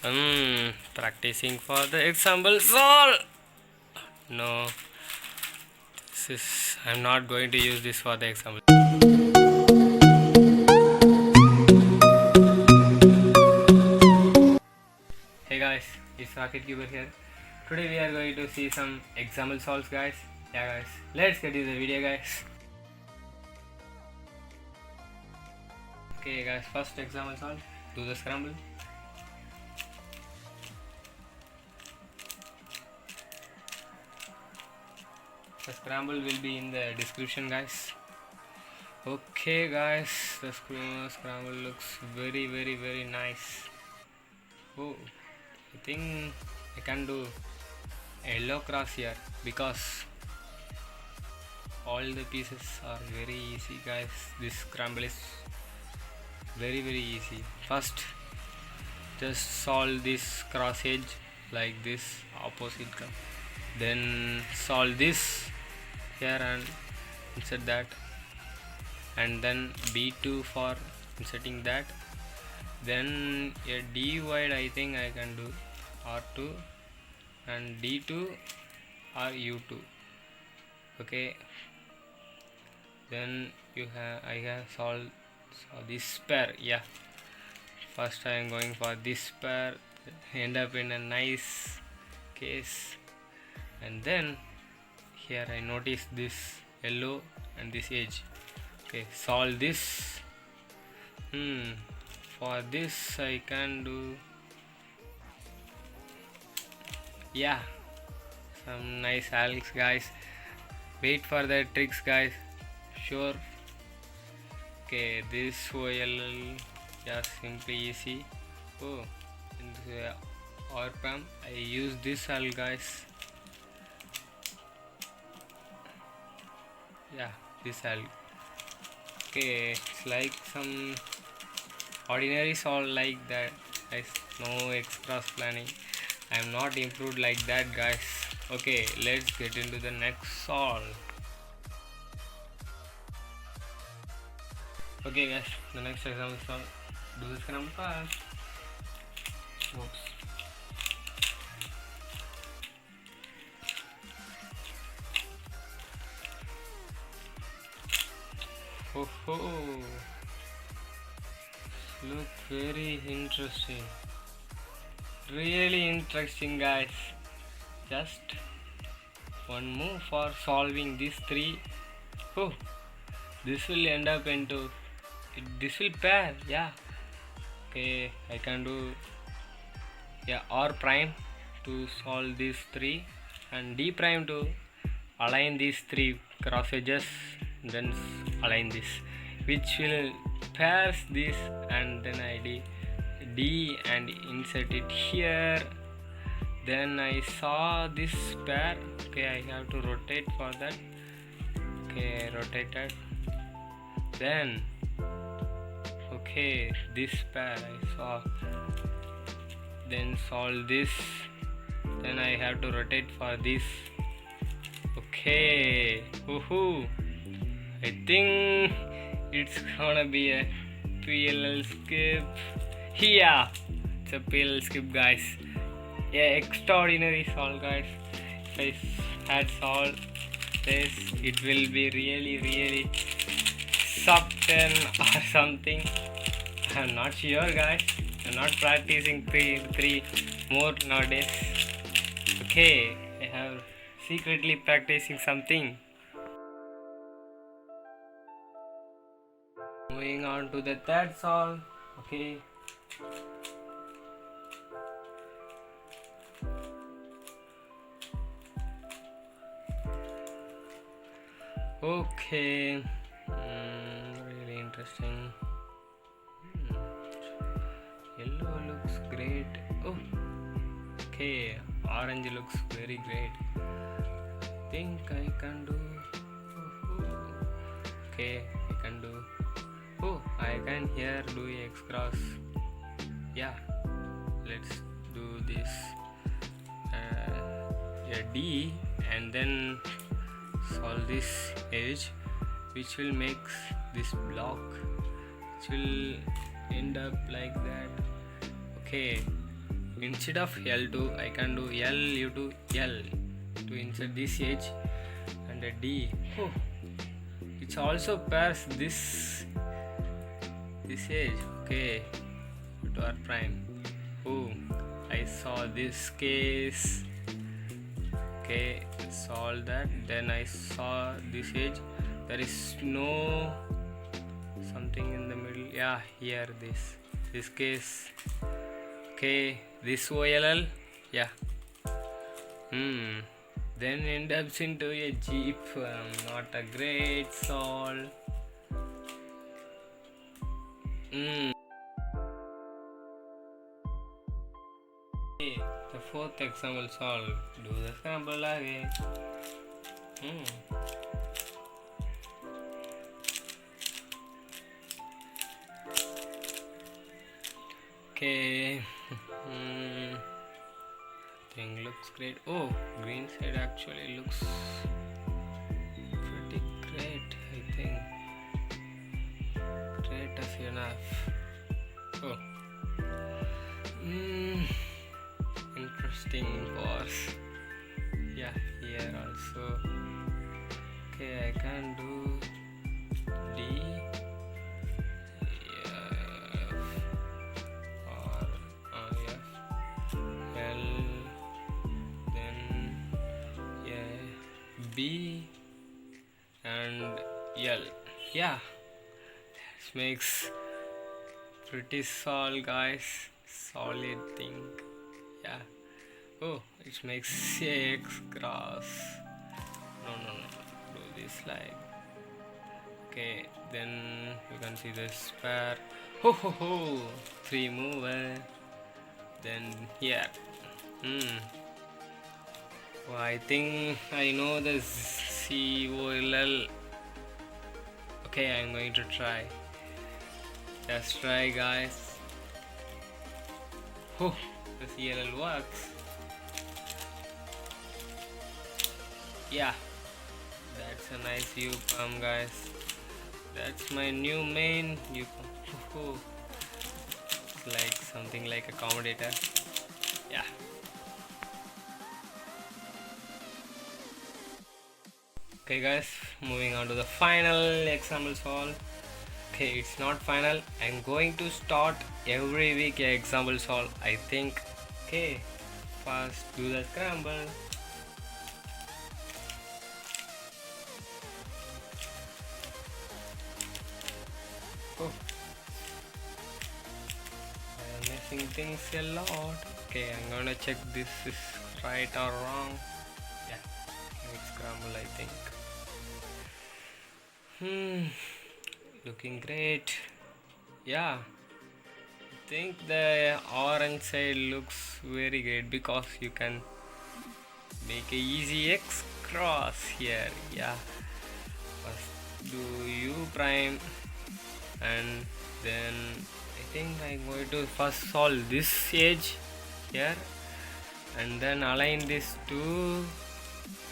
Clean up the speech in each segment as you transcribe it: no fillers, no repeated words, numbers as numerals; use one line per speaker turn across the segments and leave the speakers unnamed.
Practicing for the example solve. No, I'm not going to use this for the example. Hey guys, it's RocketCuber here. Today we are going to see some example solves, guys. Yeah guys, let's get into the video, guys. Okay guys, first example solve. Do the scramble. The scramble will be in the description, guys. Okay guys, the scramble looks very nice. Oh, I think I can do yellow cross here because all the pieces are very easy, guys. This scramble is very easy. First, just solve this cross edge like this opposite, then solve this here and insert that, and then B2 for inserting that, then a D wide I think I can do R2 and D2 or U2. Okay, then I have solved this pair. Yeah, first I am going for this pair, end up in a nice case, and then here I notice this yellow and this edge. Okay, solve this. For this I can do, yeah, some nice algs, guys. Wait for the tricks, guys. Sure. Okay, this OLL, yeah, simply easy. Oh, in the RPM I use this alg, guys. Yeah, this alg. Okay, it's like some ordinary solve like that, guys. No extra planning. I am not improved like that, guys. Okay, let's get into the next solve. Okay guys, the next example solve. Do the scramble fast. Oops. Oh, look very interesting. Really interesting, guys. Just one move for solving these three. Oh, this will end up into this will pair. Yeah. Okay, I can do, yeah, R prime to solve these three and D prime to align these three cross edges, then align this, which will pairs this, and then I D and insert it here. Then I saw this pair. Okay, I have to rotate for that. Okay, rotated. Then okay, this pair I saw. Then solve this. Then I have to rotate for this. Okay. Woohoo! I think it's gonna be a PLL skip. Yeah, it's a PLL skip, guys. Yeah, extraordinary solve, guys. If I had solved this, it will be really sub 10 or something. I'm not sure, guys. I'm not practicing three more nowadays. Okay, I have secretly practicing something. Moving on to the third solve. Okay. Okay. Really interesting. Yellow looks great. Oh, okay. Orange looks very great. I think I can do. Okay, I can do. Oh, I can here do X cross. Yeah, let's do this. A D and then solve this edge, which will make this block, which will end up like that. Okay, instead of L2 I can do L to L to insert this edge and a D. Oh, it also pairs this edge. Okay, to R prime. Oh, I saw this case. Okay, solve that. Then I saw this edge. There is no something in the middle. Yeah, here this case. Okay, this OLL. Yeah. Then end up into a jperm. Not a great solve. Okay, the fourth example solved. Do the scramble again. Okay. Thing looks great. Oh, green side actually looks pretty great, I think. Great as enough. Oh. Interesting pause. Yeah, here also. Okay, I can do D, F, or F, L, then B and L. Yeah, this makes pretty solid, guys. Solid thing. Yeah. Oh, it makes X cross. No. Do this like. Okay, then you can see this pair. Ho! 3 mover. Then here. Oh, I think I know this COLL. Okay, I'm going to try. Just try, guys. Oh, the CLL works. Yeah, that's a nice jperm, guys. That's my new main jperm. It's like something like accommodator. Yeah. Okay, guys, moving on to the final example solve. Okay, it's not final. I'm going to start every week a example solve, I think. Okay, first do the scramble. Oh, I'm missing things a lot. Okay, I'm gonna check this is right or wrong. Yeah, it's scramble, I think. Looking great. Yeah, I think the orange side looks very great because you can make a easy X cross here. Yeah, first do U prime and then I think I'm going to first solve this edge here and then align this to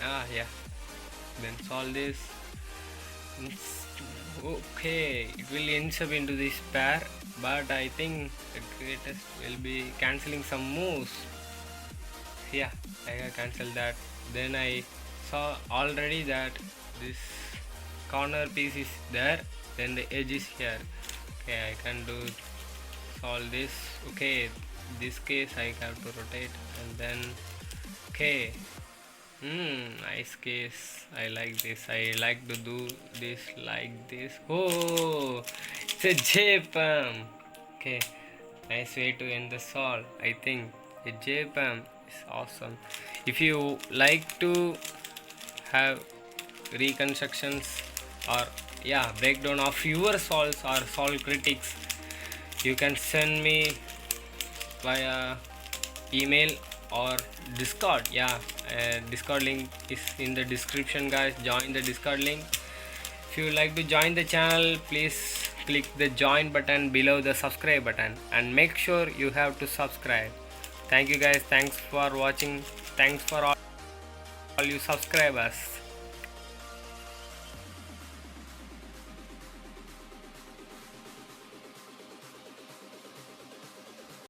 yeah, then solve this. Okay, it will end up into this pair, but I think the greatest will be cancelling some moves. Yeah, I cancel that. Then I saw already that this corner piece is there, then the edge is here. Okay, I can do solve this. Okay, this case I have to rotate and then okay. Nice case. I like this. I like to do this like this. Oh, it's a jperm. Okay, nice way to end the solve. I think a jperm is awesome. If you like to have reconstructions or breakdown of your solves or solve critics, you can send me via email or Discord. Discord link is in the description, guys. Join the Discord link. If you like to join the channel, please click the join button below the subscribe button and make sure you have to subscribe. Thank you, guys. Thanks for watching. Thanks for all you subscribers.